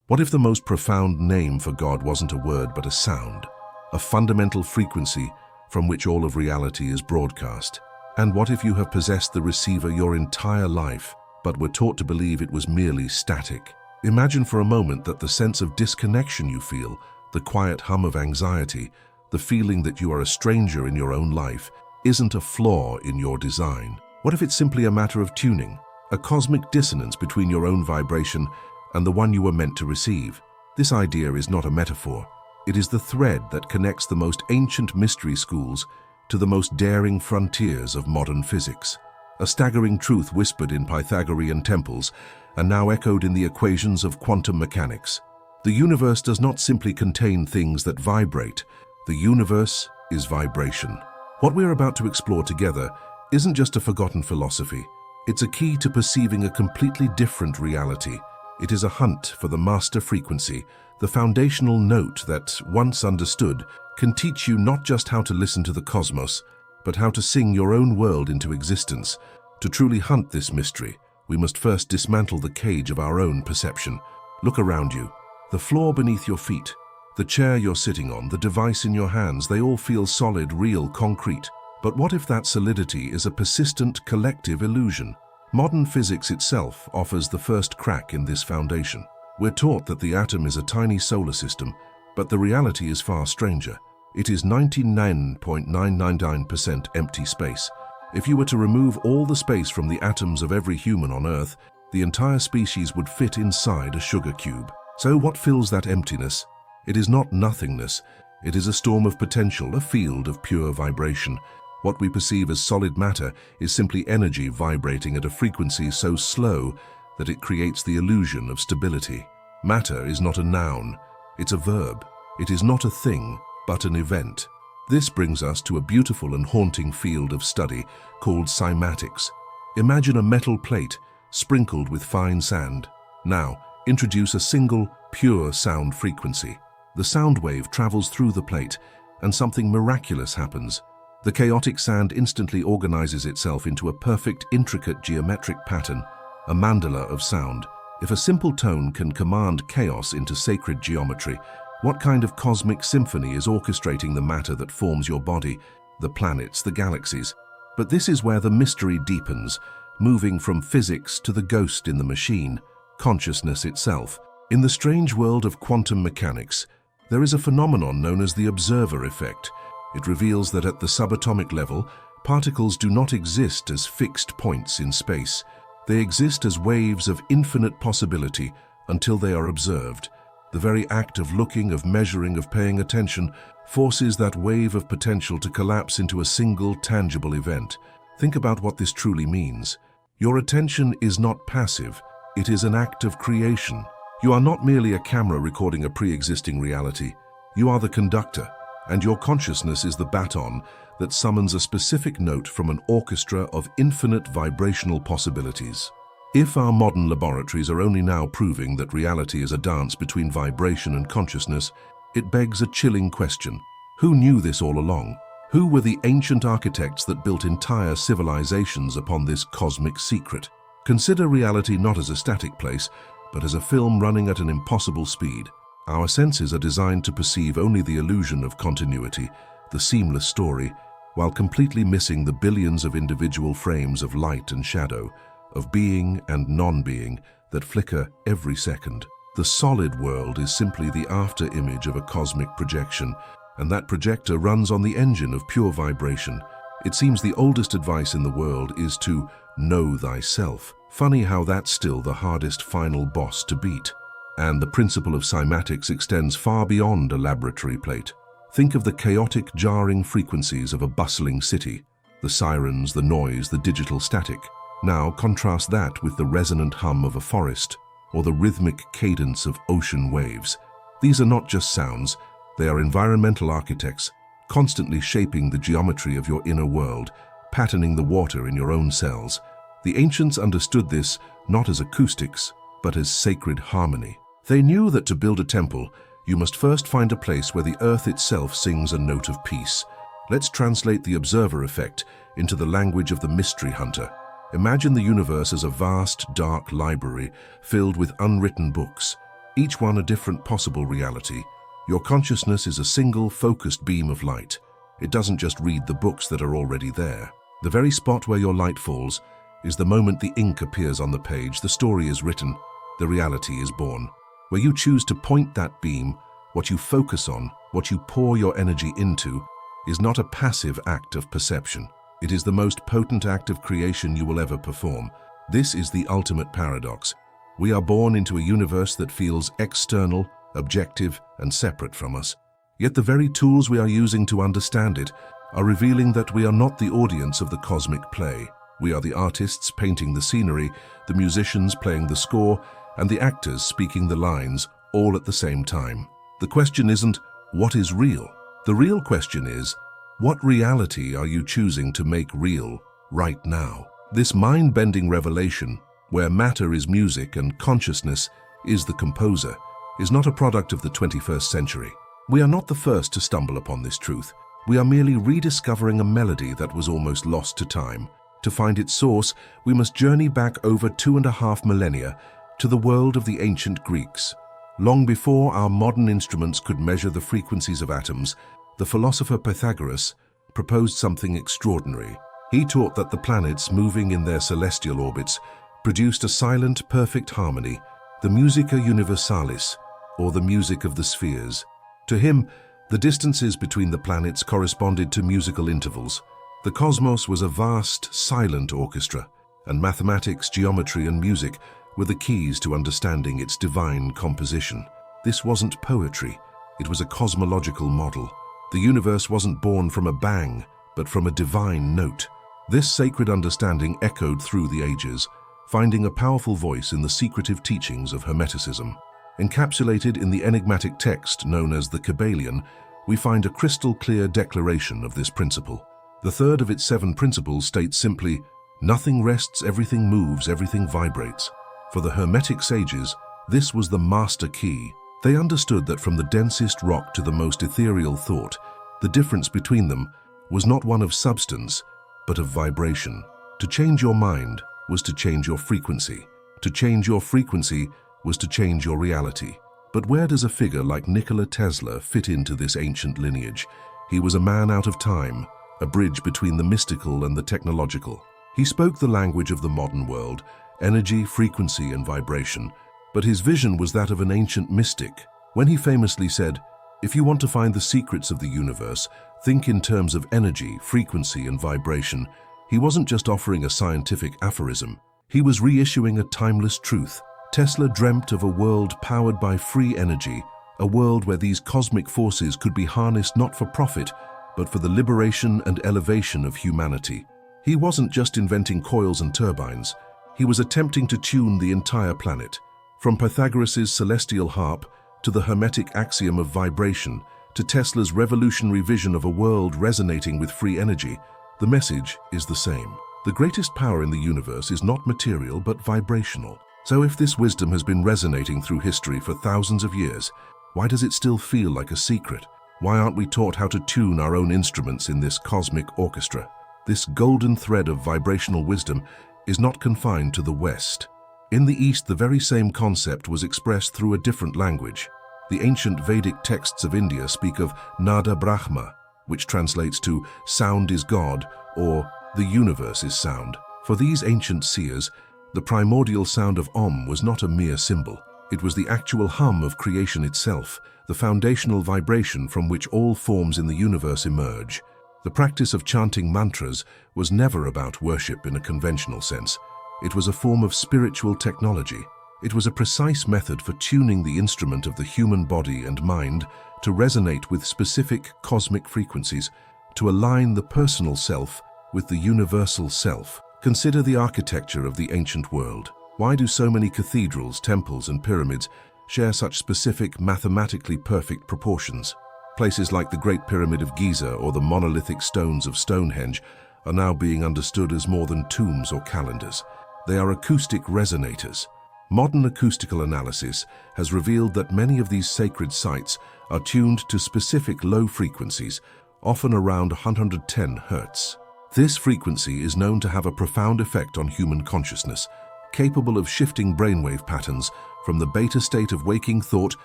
What if the most profound name for God wasn't a word but a sound, a fundamental frequency from which all of reality is broadcast? And what if you have possessed the receiver your entire life, but were taught to believe it was merely static? Imagine for a moment that the sense of disconnection you feel, the quiet hum of anxiety, the feeling that you are a stranger in your own life, isn't a flaw in your design. What if it's simply a matter of tuning, a cosmic dissonance between your own vibration and the one you were meant to receive? This idea is not a metaphor. It is the thread that connects the most ancient mystery schools to the most daring frontiers of modern physics. A staggering truth whispered in Pythagorean temples and now echoed in the equations of quantum mechanics. The universe does not simply contain things that vibrate. The universe is vibration. What we're about to explore together isn't just a forgotten philosophy. It's a key to perceiving a completely different reality. It is a hunt for the master frequency, the foundational note that, once understood, can teach you not just how to listen to the cosmos, but how to sing your own world into existence. To truly hunt this mystery, we must first dismantle the cage of our own perception. Look around you. The floor beneath your feet, the chair you're sitting on, the device in your hands, they all feel solid, real, concrete. But what if that solidity is a persistent collective illusion? Modern physics itself offers the first crack in this foundation. We're taught that the atom is a tiny solar system, but the reality is far stranger. It is 99.999% empty space. If you were to remove all the space from the atoms of every human on Earth, the entire species would fit inside a sugar cube. So what fills that emptiness? It is not nothingness. It is a storm of potential, a field of pure vibration. What we perceive as solid matter is simply energy vibrating at a frequency so slow that it creates the illusion of stability. Matter is not a noun, it's a verb. It is not a thing, but an event. This brings us to a beautiful and haunting field of study called cymatics. Imagine a metal plate sprinkled with fine sand. Now, introduce a single, pure sound frequency. The sound wave travels through the plate, and something miraculous happens. The chaotic sand instantly organizes itself into a perfect, intricate geometric pattern, a mandala of sound. If a simple tone can command chaos into sacred geometry, what kind of cosmic symphony is orchestrating the matter that forms your body, the planets, the galaxies? But this is where the mystery deepens, moving from physics to the ghost in the machine, consciousness itself. In the strange world of quantum mechanics, there is a phenomenon known as the observer effect. It reveals that at the subatomic level, particles do not exist as fixed points in space. They exist as waves of infinite possibility until they are observed. The very act of looking, of measuring, of paying attention forces that wave of potential to collapse into a single tangible event. Think about what this truly means. Your attention is not passive, it is an act of creation. You are not merely a camera recording a pre-existing reality. You are the conductor, and your consciousness is the baton that summons a specific note from an orchestra of infinite vibrational possibilities. If our modern laboratories are only now proving that reality is a dance between vibration and consciousness, it begs a chilling question. Who knew this all along? Who were the ancient architects that built entire civilizations upon this cosmic secret? Consider reality not as a static place, but as a film running at an impossible speed. Our senses are designed to perceive only the illusion of continuity, the seamless story, while completely missing the billions of individual frames of light and shadow, of being and non-being that flicker every second. The solid world is simply the after-image of a cosmic projection, and that projector runs on the engine of pure vibration. It seems the oldest advice in the world is to know thyself. Funny how that's still the hardest final boss to beat. And the principle of cymatics extends far beyond a laboratory plate. Think of the chaotic, jarring frequencies of a bustling city, the sirens, the noise, the digital static. Now contrast that with the resonant hum of a forest or the rhythmic cadence of ocean waves. These are not just sounds, they are environmental architects, constantly shaping the geometry of your inner world, patterning the water in your own cells. The ancients understood this not as acoustics, but as sacred harmony. They knew that to build a temple, you must first find a place where the earth itself sings a note of peace. Let's translate the observer effect into the language of the mystery hunter. Imagine the universe as a vast, dark library filled with unwritten books. each one a different possible reality. Your consciousness is a single, focused beam of light. It doesn't just read the books that are already there. The very spot where your light falls is the moment the ink appears on the page, the story is written, the reality is born. Where you choose to point that beam, what you focus on, what you pour your energy into, is not a passive act of perception. It is the most potent act of creation you will ever perform. This is the ultimate paradox. We are born into a universe that feels external, objective, and separate from us. Yet the very tools we are using to understand it are revealing that we are not the audience of the cosmic play. We are the artists painting the scenery, the musicians playing the score, and the actors speaking the lines, all at the same time. The question isn't, what is real? The real question is, what reality are you choosing to make real right now? This mind-bending revelation, where matter is music and consciousness is the composer, is not a product of the 21st century. We are not the first to stumble upon this truth. We are merely rediscovering a melody that was almost lost to time. To find its source, we must journey back over 2.5 millennia to the world of the ancient Greeks. Long before our modern instruments could measure the frequencies of atoms, the philosopher Pythagoras proposed something extraordinary. He taught that the planets moving in their celestial orbits produced a silent, perfect harmony, the musica universalis, or the music of the spheres. To him, the distances between the planets corresponded to musical intervals. The cosmos was a vast, silent orchestra, and mathematics, geometry, and music were the keys to understanding its divine composition. This wasn't poetry, it was a cosmological model. The universe wasn't born from a bang, but from a divine note. This sacred understanding echoed through the ages, finding a powerful voice in the secretive teachings of Hermeticism. Encapsulated in the enigmatic text known as the Kabbalion, we find a crystal-clear declaration of this principle. The third of its 7 principles states simply, "Nothing rests, everything moves, everything vibrates." For the Hermetic sages, this was the master key. They understood that from the densest rock to the most ethereal thought, the difference between them was not one of substance, but of vibration. To change your mind was to change your frequency. To change your frequency was to change your reality. But where does a figure like Nikola Tesla fit into this ancient lineage? He was a man out of time, a bridge between the mystical and the technological. He spoke the language of the modern world, energy, frequency, and vibration, but his vision was that of an ancient mystic. When he famously said, "If you want to find the secrets of the universe, think in terms of energy, frequency, and vibration," he wasn't just offering a scientific aphorism. He was reissuing a timeless truth. Tesla dreamt of a world powered by free energy, a world where these cosmic forces could be harnessed not for profit, but for the liberation and elevation of humanity. He wasn't just inventing coils and turbines. He was attempting to tune the entire planet. From Pythagoras' celestial harp to the Hermetic axiom of vibration to Tesla's revolutionary vision of a world resonating with free energy, the message is the same. The greatest power in the universe is not material but vibrational. So if this wisdom has been resonating through history for thousands of years, why does it still feel like a secret? Why aren't we taught how to tune our own instruments in this cosmic orchestra? This golden thread of vibrational wisdom is not confined to the West. In the East, the very same concept was expressed through a different language. The ancient Vedic texts of India speak of Nada Brahma, which translates to sound is God, or the universe is sound. For these ancient seers, the primordial sound of Om was not a mere symbol. It was the actual hum of creation itself, the foundational vibration from which all forms in the universe emerge. The practice of chanting mantras was never about worship in a conventional sense. It was a form of spiritual technology. It was a precise method for tuning the instrument of the human body and mind to resonate with specific cosmic frequencies, to align the personal self with the universal self. Consider the architecture of the ancient world. Why do so many cathedrals, temples, and pyramids share such specific, mathematically perfect proportions? Places like the Great Pyramid of Giza or the monolithic stones of Stonehenge are now being understood as more than tombs or calendars. They are acoustic resonators. Modern acoustical analysis has revealed that many of these sacred sites are tuned to specific low frequencies, often around 110 Hz. This frequency is known to have a profound effect on human consciousness, capable of shifting brainwave patterns from the beta state of waking thought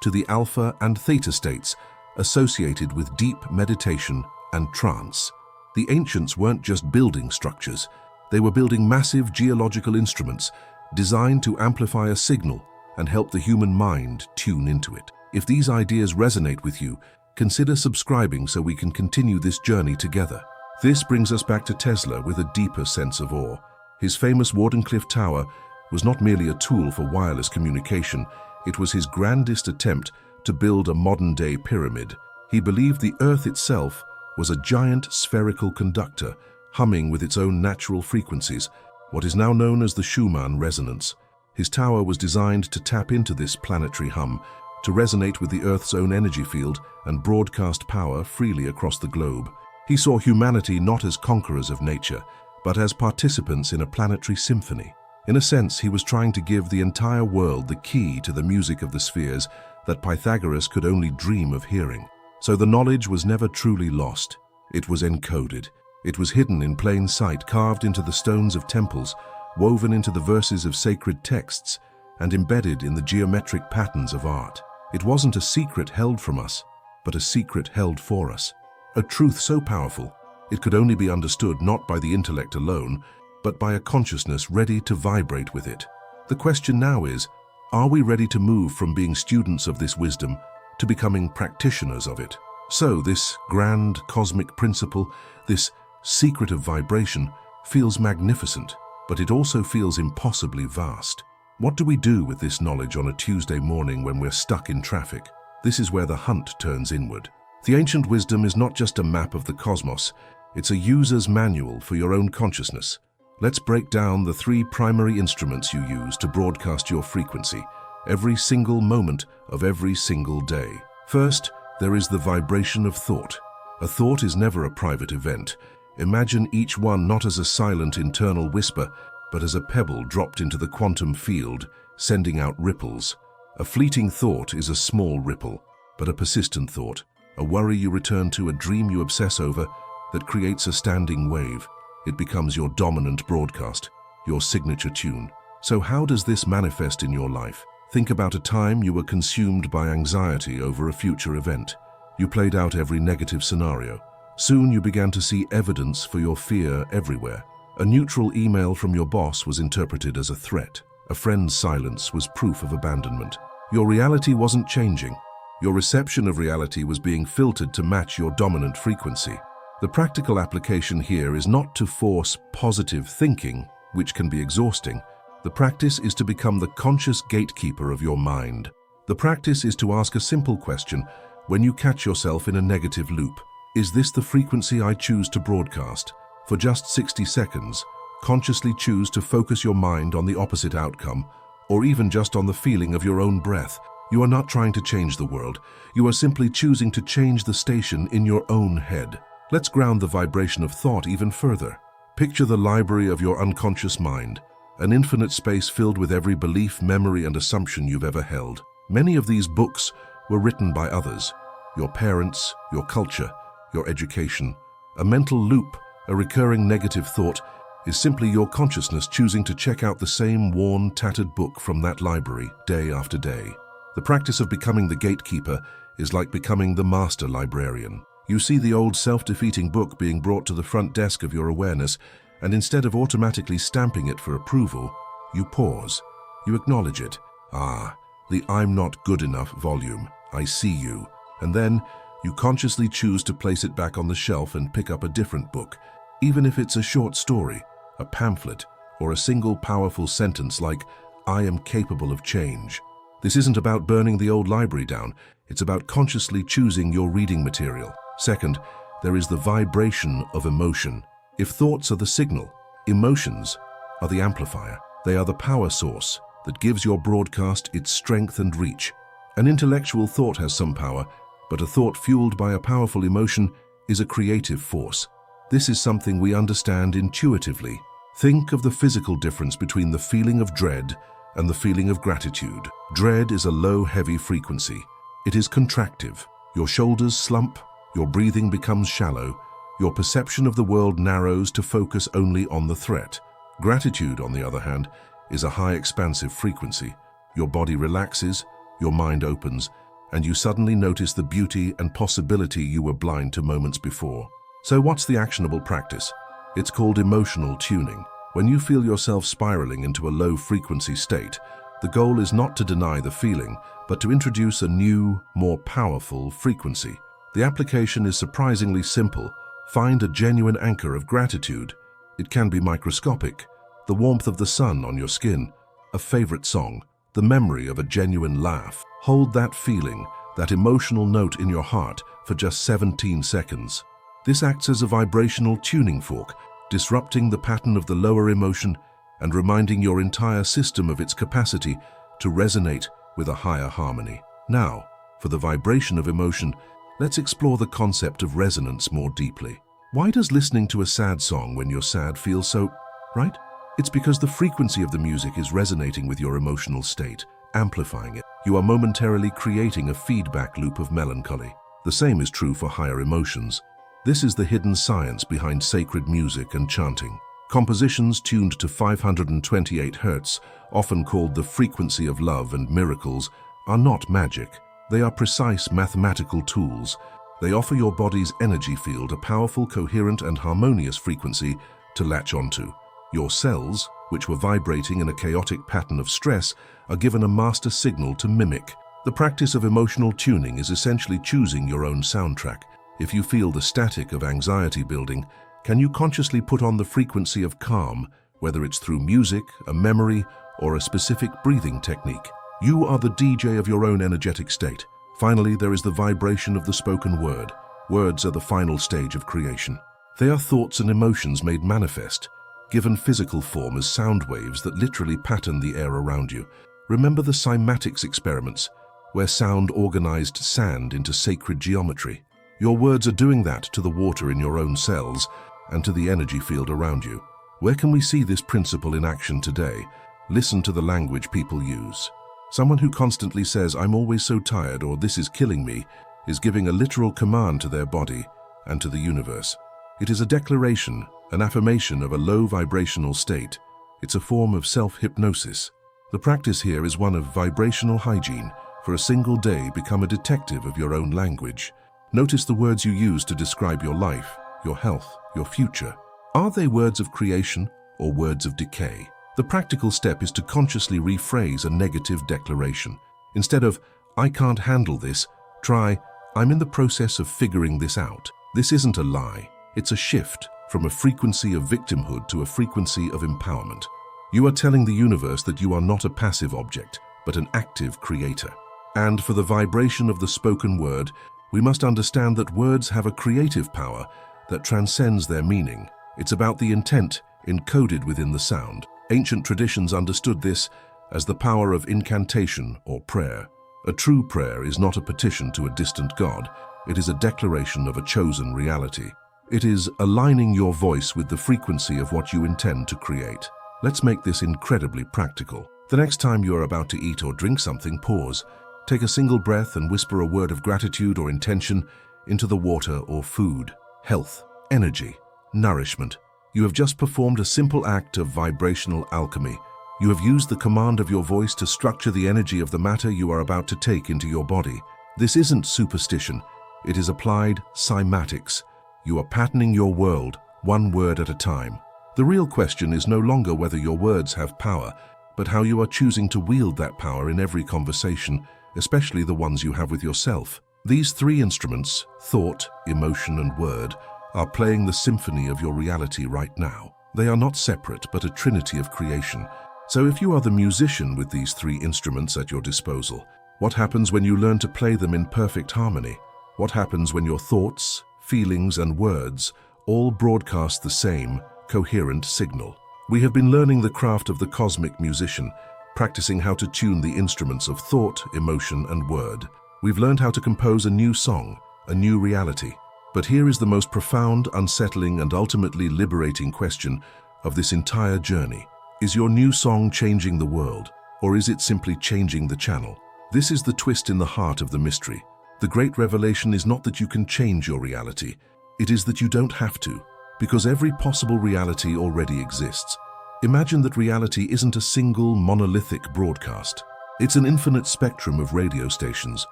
to the alpha and theta states associated with deep meditation and trance. The ancients weren't just building structures, they were building massive geological instruments designed to amplify a signal and help the human mind tune into it. If these ideas resonate with you, consider subscribing so we can continue this journey together. This brings us back to Tesla with a deeper sense of awe. His famous Wardenclyffe Tower was not merely a tool for wireless communication, it was his grandest attempt to build a modern-day pyramid. He believed the Earth itself was a giant spherical conductor, humming with its own natural frequencies, what is now known as the Schumann resonance. His tower was designed to tap into this planetary hum, to resonate with the Earth's own energy field and broadcast power freely across the globe. He saw humanity not as conquerors of nature, but as participants in a planetary symphony. In a sense, he was trying to give the entire world the key to the music of the spheres that Pythagoras could only dream of hearing. So the knowledge was never truly lost. It was encoded. It was hidden in plain sight, carved into the stones of temples, woven into the verses of sacred texts, and embedded in the geometric patterns of art. It wasn't a secret held from us, but a secret held for us. A truth so powerful, it could only be understood not by the intellect alone, but by a consciousness ready to vibrate with it. The question now is, are we ready to move from being students of this wisdom to becoming practitioners of it? So this grand cosmic principle, this secret of vibration, feels magnificent, but it also feels impossibly vast. What do we do with this knowledge on a Tuesday morning when we're stuck in traffic? This is where the hunt turns inward. The ancient wisdom is not just a map of the cosmos, it's a user's manual for your own consciousness. Let's break down the 3 primary instruments you use to broadcast your frequency, every single moment of every single day. First, there is the vibration of thought. A thought is never a private event. Imagine each one not as a silent internal whisper, but as a pebble dropped into the quantum field, sending out ripples. A fleeting thought is a small ripple, but a persistent thought, a worry you return to, a dream you obsess over, that creates a standing wave. It becomes your dominant broadcast, your signature tune. So how does this manifest in your life? Think about a time you were consumed by anxiety over a future event. You played out every negative scenario. Soon you began to see evidence for your fear everywhere. A neutral email from your boss was interpreted as a threat. A friend's silence was proof of abandonment. Your reality wasn't changing. Your reception of reality was being filtered to match your dominant frequency. The practical application here is not to force positive thinking, which can be exhausting. The practice is to become the conscious gatekeeper of your mind. The practice is to ask a simple question when you catch yourself in a negative loop. Is this the frequency I choose to broadcast? For just 60 seconds, consciously choose to focus your mind on the opposite outcome, or even just on the feeling of your own breath. You are not trying to change the world. You are simply choosing to change the station in your own head. Let's ground the vibration of thought even further. Picture the library of your unconscious mind, an infinite space filled with every belief, memory, and assumption you've ever held. Many of these books were written by others, your parents, your culture, your education. A mental loop, a recurring negative thought, is simply your consciousness choosing to check out the same worn, tattered book from that library day after day. The practice of becoming the gatekeeper is like becoming the master librarian. You see the old self-defeating book being brought to the front desk of your awareness, and instead of automatically stamping it for approval, you pause. You acknowledge it. Ah, the I'm not good enough volume. I see you. And then you consciously choose to place it back on the shelf and pick up a different book, even if it's a short story, a pamphlet, or a single powerful sentence like, I am capable of change. This isn't about burning the old library down. It's about consciously choosing your reading material. Second, there is the vibration of emotion. If thoughts are the signal, emotions are the amplifier. They are the power source that gives your broadcast its strength and reach. An intellectual thought has some power, but a thought fueled by a powerful emotion is a creative force. This is something we understand intuitively. Think of the physical difference between the feeling of dread and the feeling of gratitude. Dread is a low, heavy frequency. It is contractive. Your shoulders slump, your breathing becomes shallow, your perception of the world narrows to focus only on the threat. Gratitude, on the other hand, is a high, expansive frequency. Your body relaxes, your mind opens, and you suddenly notice the beauty and possibility you were blind to moments before. So what's the actionable practice? It's called emotional tuning. When you feel yourself spiraling into a low-frequency state, the goal is not to deny the feeling, but to introduce a new, more powerful frequency. The application is surprisingly simple. Find a genuine anchor of gratitude. It can be microscopic, the warmth of the sun on your skin, a favorite song, the memory of a genuine laugh. Hold that feeling, that emotional note in your heart for just 17 seconds. This acts as a vibrational tuning fork, disrupting the pattern of the lower emotion and reminding your entire system of its capacity to resonate with a higher harmony. Now, for the vibration of emotion, let's explore the concept of resonance more deeply. Why does listening to a sad song when you're sad feel so right? It's because the frequency of the music is resonating with your emotional state, amplifying it. You are momentarily creating a feedback loop of melancholy. The same is true for higher emotions. This is the hidden science behind sacred music and chanting. Compositions tuned to 528 Hz, often called the frequency of love and miracles, are not magic. They are precise mathematical tools. They offer your body's energy field a powerful, coherent, and harmonious frequency to latch onto. Your cells, which were vibrating in a chaotic pattern of stress, are given a master signal to mimic. The practice of emotional tuning is essentially choosing your own soundtrack. If you feel the static of anxiety building, can you consciously put on the frequency of calm, whether it's through music, a memory, or a specific breathing technique? You are the DJ of your own energetic state. Finally, there is the vibration of the spoken word. Words are the final stage of creation. They are thoughts and emotions made manifest, given physical form as sound waves that literally pattern the air around you. Remember the Cymatics experiments, where sound organized sand into sacred geometry. Your words are doing that to the water in your own cells and to the energy field around you. Where can we see this principle in action today? Listen to the language people use. Someone who constantly says, "I'm always so tired," or "this is killing me," is giving a literal command to their body and to the universe. It is a declaration, an affirmation of a low vibrational state. It's a form of self-hypnosis. The practice here is one of vibrational hygiene. For a single day, become a detective of your own language. Notice the words you use to describe your life, your health, your future. Are they words of creation or words of decay? The practical step is to consciously rephrase a negative declaration. Instead of, "I can't handle this," try, "I'm in the process of figuring this out." This isn't a lie. It's a shift from a frequency of victimhood to a frequency of empowerment. You are telling the universe that you are not a passive object, but an active creator. And for the vibration of the spoken word, we must understand that words have a creative power that transcends their meaning. It's about the intent encoded within the sound. Ancient traditions understood this as the power of incantation or prayer. A true prayer is not a petition to a distant god. It is a declaration of a chosen reality. It is aligning your voice with the frequency of what you intend to create. Let's make this incredibly practical. The next time you are about to eat or drink something, pause. Take a single breath and whisper a word of gratitude or intention into the water or food. Health, energy, nourishment. You have just performed a simple act of vibrational alchemy. You have used the command of your voice to structure the energy of the matter you are about to take into your body. This isn't superstition. It is applied cymatics. You are patterning your world, one word at a time. The real question is no longer whether your words have power, but how you are choosing to wield that power in every conversation, especially the ones you have with yourself. These three instruments, thought, emotion, and word, are playing the symphony of your reality right now. They are not separate, but a trinity of creation. So if you are the musician with these three instruments at your disposal, what happens when you learn to play them in perfect harmony? What happens when your thoughts, feelings, and words all broadcast the same, coherent signal? We have been learning the craft of the cosmic musician, practicing how to tune the instruments of thought, emotion, and word. We've learned how to compose a new song, a new reality. But here is the most profound, unsettling, and ultimately liberating question of this entire journey. Is your new song changing the world, or is it simply changing the channel? This is the twist in the heart of the mystery. The great revelation is not that you can change your reality. It is that you don't have to, because every possible reality already exists. Imagine that reality isn't a single monolithic broadcast. It's an infinite spectrum of radio stations,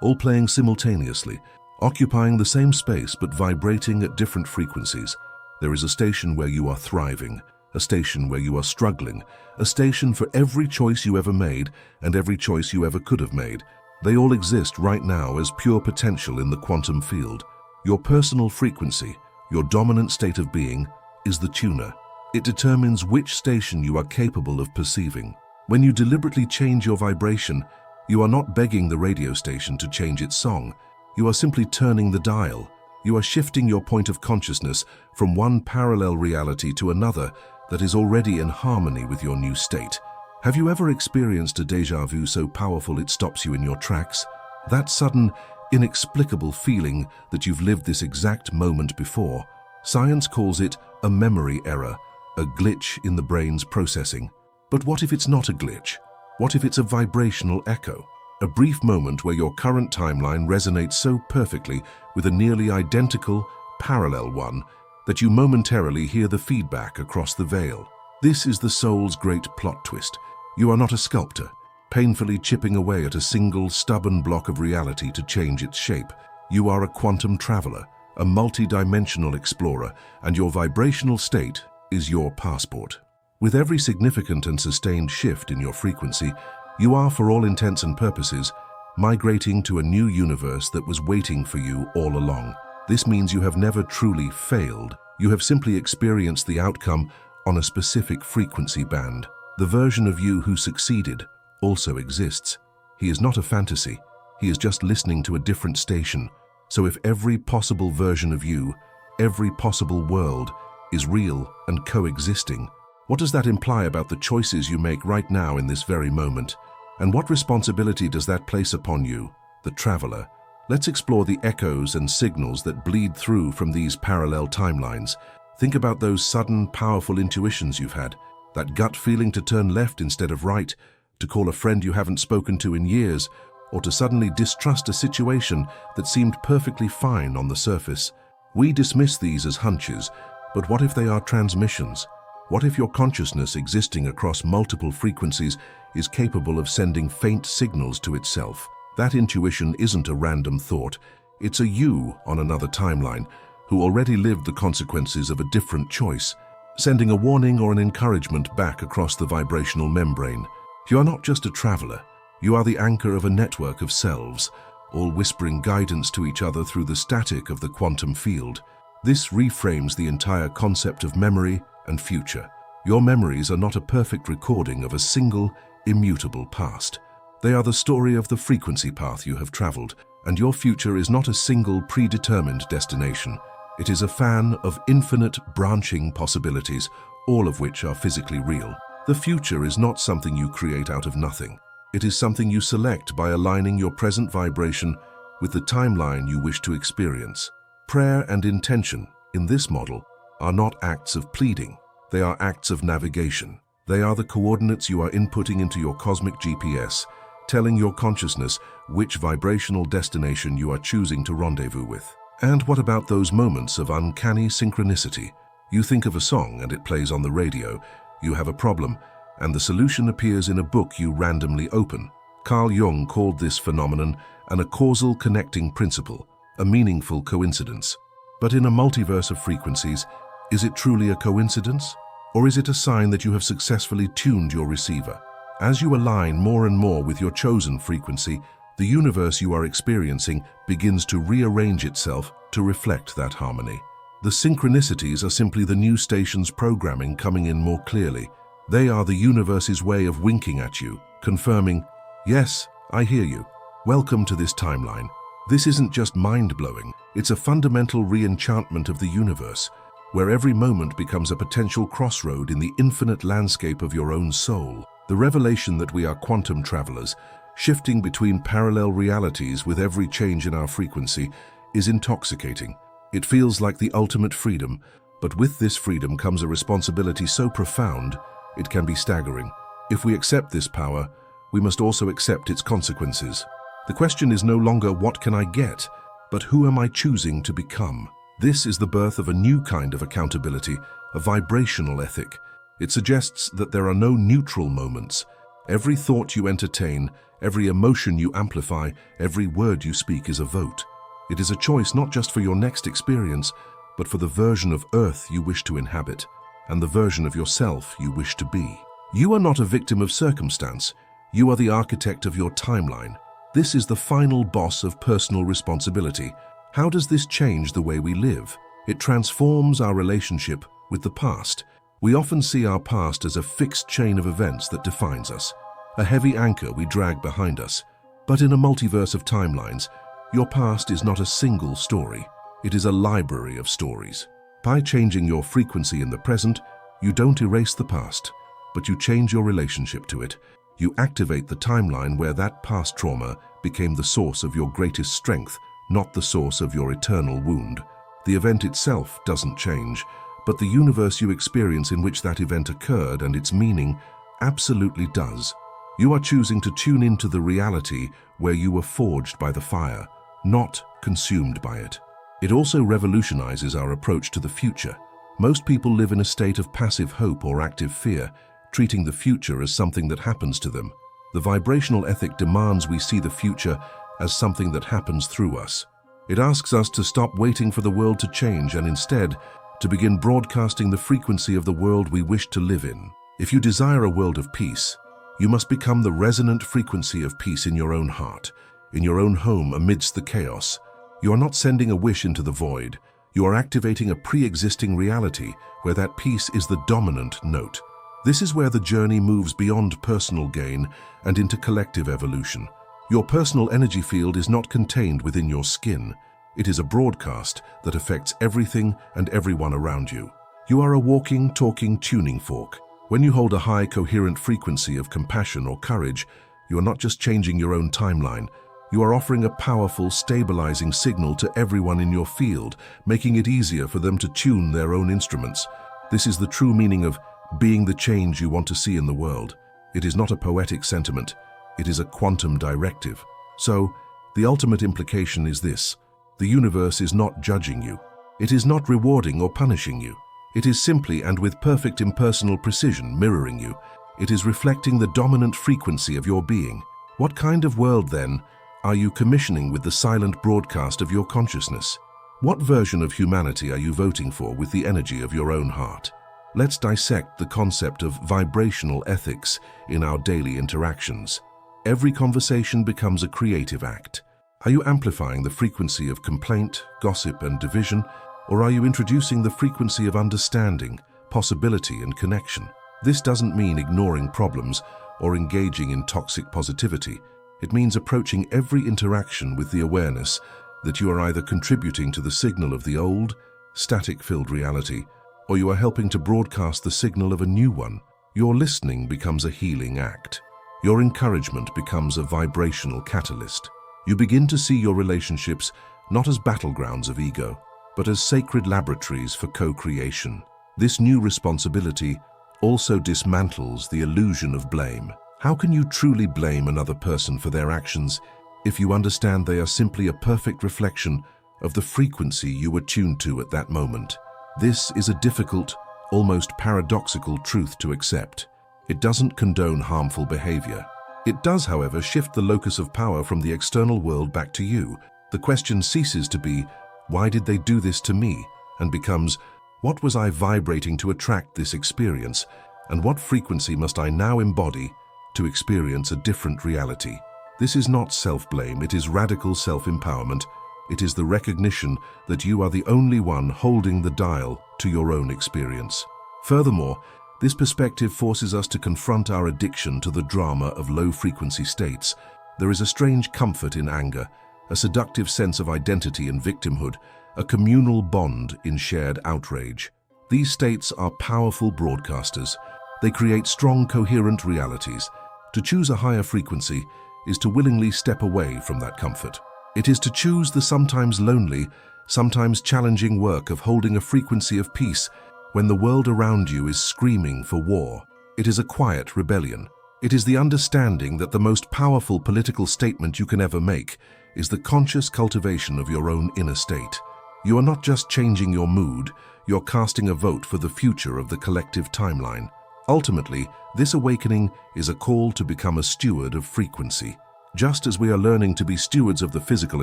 all playing simultaneously, occupying the same space but vibrating at different frequencies. There is a station where you are thriving, a station where you are struggling, a station for every choice you ever made and every choice you ever could have made. They all exist right now as pure potential in the quantum field. Your personal frequency, your dominant state of being, is the tuner. It determines which station you are capable of perceiving. When you deliberately change your vibration, you are not begging the radio station to change its song. You are simply turning the dial. You are shifting your point of consciousness from one parallel reality to another that is already in harmony with your new state. Have you ever experienced a déjà vu so powerful it stops you in your tracks? That sudden, inexplicable feeling that you've lived this exact moment before. Science calls it a memory error, a glitch in the brain's processing. But what if it's not a glitch? What if it's a vibrational echo? A brief moment where your current timeline resonates so perfectly with a nearly identical, parallel one that you momentarily hear the feedback across the veil. This is the soul's great plot twist. You are not a sculptor, painfully chipping away at a single stubborn block of reality to change its shape. You are a quantum traveler, a multi-dimensional explorer, and your vibrational state is your passport. With every significant and sustained shift in your frequency, you are, for all intents and purposes, migrating to a new universe that was waiting for you all along. This means you have never truly failed. You have simply experienced the outcome on a specific frequency band. The version of you who succeeded also exists. He is not a fantasy. He is just listening to a different station. So if every possible version of you, every possible world, is real and coexisting, what does that imply about the choices you make right now in this very moment? And what responsibility does that place upon you, the traveler? Let's explore the echoes and signals that bleed through from these parallel timelines. Think about those sudden, powerful intuitions you've had, that gut feeling to turn left instead of right, to call a friend you haven't spoken to in years, or to suddenly distrust a situation that seemed perfectly fine on the surface. We dismiss these as hunches, but what if they are transmissions? What if your consciousness existing across multiple frequencies is capable of sending faint signals to itself? That intuition isn't a random thought. It's a you on another timeline who already lived the consequences of a different choice, sending a warning or an encouragement back across the vibrational membrane. You are not just a traveler. You are the anchor of a network of selves, all whispering guidance to each other through the static of the quantum field. This reframes the entire concept of memory and future. Your memories are not a perfect recording of a single, immutable past. They are the story of the frequency path you have traveled, and your future is not a single predetermined destination. It is a fan of infinite branching possibilities, all of which are physically real. The future is not something you create out of nothing. It is something you select by aligning your present vibration with the timeline you wish to experience. Prayer and intention, in this model, are not acts of pleading. They are acts of navigation. They are the coordinates you are inputting into your cosmic GPS, telling your consciousness which vibrational destination you are choosing to rendezvous with. And what about those moments of uncanny synchronicity? You think of a song and it plays on the radio. You have a problem, and the solution appears in a book you randomly open. Carl Jung called this phenomenon a causal connecting principle, a meaningful coincidence. But in a multiverse of frequencies, is it truly a coincidence? Or is it a sign that you have successfully tuned your receiver? As you align more and more with your chosen frequency, the universe you are experiencing begins to rearrange itself to reflect that harmony. The synchronicities are simply the new station's programming coming in more clearly. They are the universe's way of winking at you, confirming, "Yes, I hear you. Welcome to this timeline." This isn't just mind-blowing, it's a fundamental re-enchantment of the universe, where every moment becomes a potential crossroad in the infinite landscape of your own soul. The revelation that we are quantum travelers, shifting between parallel realities with every change in our frequency, is intoxicating. It feels like the ultimate freedom, but with this freedom comes a responsibility so profound, it can be staggering. If we accept this power, we must also accept its consequences. The question is no longer what can I get, but who am I choosing to become? This is the birth of a new kind of accountability, a vibrational ethic. It suggests that there are no neutral moments. Every thought you entertain, every emotion you amplify, every word you speak is a vote. It is a choice not just for your next experience, but for the version of Earth you wish to inhabit, and the version of yourself you wish to be. You are not a victim of circumstance. You are the architect of your timeline. This is the final boss of personal responsibility. How does this change the way we live? It transforms our relationship with the past. We often see our past as a fixed chain of events that defines us, a heavy anchor we drag behind us. But in a multiverse of timelines, your past is not a single story. It is a library of stories. By changing your frequency in the present, you don't erase the past, but you change your relationship to it. You activate the timeline where that past trauma became the source of your greatest strength, not the source of your eternal wound. The event itself doesn't change, but the universe you experience in which that event occurred and its meaning absolutely does. You are choosing to tune into the reality where you were forged by the fire, not consumed by it. It also revolutionizes our approach to the future. Most people live in a state of passive hope or active fear, treating the future as something that happens to them. The vibrational ethic demands we see the future as something that happens through us. It asks us to stop waiting for the world to change and instead to begin broadcasting the frequency of the world we wish to live in. If you desire a world of peace, you must become the resonant frequency of peace in your own heart, in your own home amidst the chaos. You are not sending a wish into the void. You are activating a pre-existing reality where that peace is the dominant note. This is where the journey moves beyond personal gain and into collective evolution. Your personal energy field is not contained within your skin. It is a broadcast that affects everything and everyone around you. You are a walking, talking tuning fork. When you hold a high, coherent frequency of compassion or courage, you are not just changing your own timeline. You are offering a powerful, stabilizing signal to everyone in your field, making it easier for them to tune their own instruments. This is the true meaning of being the change you want to see in the world. It is not a poetic sentiment. It is a quantum directive. So, the ultimate implication is this. The universe is not judging you. It is not rewarding or punishing you. It is simply and with perfect impersonal precision mirroring you. It is reflecting the dominant frequency of your being. What kind of world, then, are you commissioning with the silent broadcast of your consciousness? What version of humanity are you voting for with the energy of your own heart? Let's dissect the concept of vibrational ethics in our daily interactions. Every conversation becomes a creative act. Are you amplifying the frequency of complaint, gossip, and division, or are you introducing the frequency of understanding, possibility, and connection? This doesn't mean ignoring problems or engaging in toxic positivity. It means approaching every interaction with the awareness that you are either contributing to the signal of the old, static-filled reality, or you are helping to broadcast the signal of a new one. Your listening becomes a healing act. Your encouragement becomes a vibrational catalyst. You begin to see your relationships not as battlegrounds of ego, but as sacred laboratories for co-creation. This new responsibility also dismantles the illusion of blame. How can you truly blame another person for their actions if you understand they are simply a perfect reflection of the frequency you were tuned to at that moment? This is a difficult, almost paradoxical truth to accept. It doesn't condone harmful behavior. It does, however, shift the locus of power from the external world back to you. The question ceases to be, why did they do this to me? And becomes, what was I vibrating to attract this experience? And what frequency must I now embody to experience a different reality? This is not self-blame, it is radical self-empowerment. It is the recognition that you are the only one holding the dial to your own experience. Furthermore, this perspective forces us to confront our addiction to the drama of low-frequency states. There is a strange comfort in anger, a seductive sense of identity and victimhood, a communal bond in shared outrage. These states are powerful broadcasters. They create strong, coherent realities. To choose a higher frequency is to willingly step away from that comfort. It is to choose the sometimes lonely, sometimes challenging work of holding a frequency of peace when the world around you is screaming for war. It is a quiet rebellion. It is the understanding that the most powerful political statement you can ever make is the conscious cultivation of your own inner state. You are not just changing your mood, you're casting a vote for the future of the collective timeline. Ultimately, this awakening is a call to become a steward of frequency. Just as we are learning to be stewards of the physical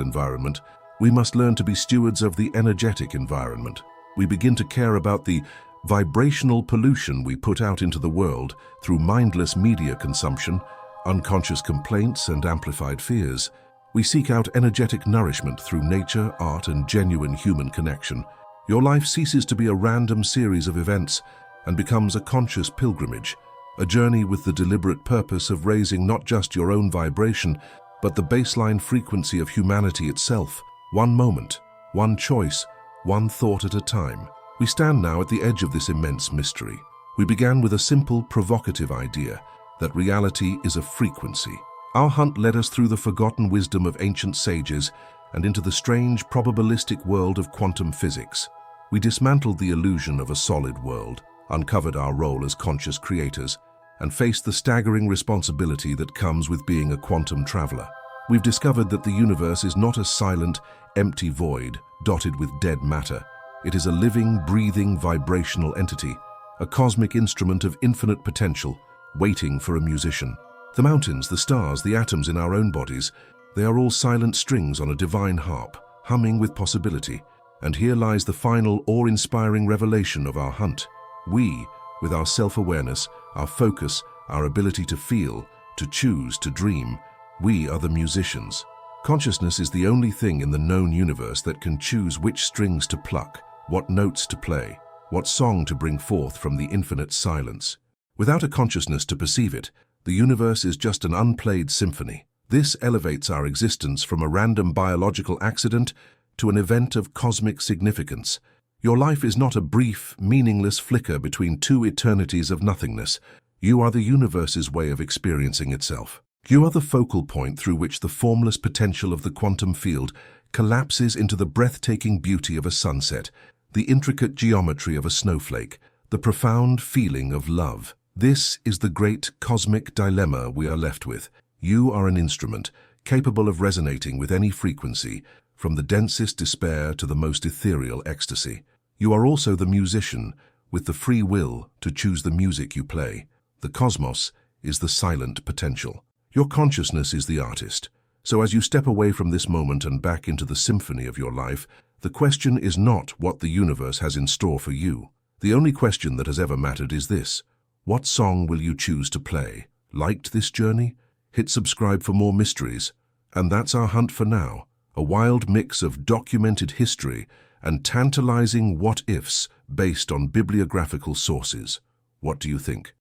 environment, we must learn to be stewards of the energetic environment. We begin to care about the vibrational pollution we put out into the world through mindless media consumption, unconscious complaints, and amplified fears. We seek out energetic nourishment through nature, art, and genuine human connection. Your life ceases to be a random series of events and becomes a conscious pilgrimage, a journey with the deliberate purpose of raising not just your own vibration, but the baseline frequency of humanity itself, one moment, one choice, one thought at a time. We stand now at the edge of this immense mystery. We began with a simple, provocative idea that reality is a frequency. Our hunt led us through the forgotten wisdom of ancient sages and into the strange, probabilistic world of quantum physics. We dismantled the illusion of a solid world, uncovered our role as conscious creators, and faced the staggering responsibility that comes with being a quantum traveler. We've discovered that the universe is not a silent, empty void dotted with dead matter. It is a living, breathing, vibrational entity, a cosmic instrument of infinite potential, waiting for a musician. The mountains, the stars, the atoms in our own bodies, they are all silent strings on a divine harp, humming with possibility. And here lies the final, awe-inspiring revelation of our hunt. We, with our self-awareness, our focus, our ability to feel, to choose, to dream, we are the musicians. Consciousness is the only thing in the known universe that can choose which strings to pluck, what notes to play, what song to bring forth from the infinite silence. Without a consciousness to perceive it, the universe is just an unplayed symphony. This elevates our existence from a random biological accident to an event of cosmic significance. Your life is not a brief, meaningless flicker between two eternities of nothingness. You are the universe's way of experiencing itself. You are the focal point through which the formless potential of the quantum field collapses into the breathtaking beauty of a sunset, the intricate geometry of a snowflake, the profound feeling of love. This is the great cosmic dilemma we are left with. You are an instrument, capable of resonating with any frequency, from the densest despair to the most ethereal ecstasy. You are also the musician, with the free will to choose the music you play. The cosmos is the silent potential. Your consciousness is the artist. So as you step away from this moment and back into the symphony of your life, the question is not what the universe has in store for you. The only question that has ever mattered is this: what song will you choose to play? Liked this journey? Hit subscribe for more mysteries. And that's our hunt for now. A wild mix of documented history and tantalizing what-ifs based on bibliographical sources. What do you think?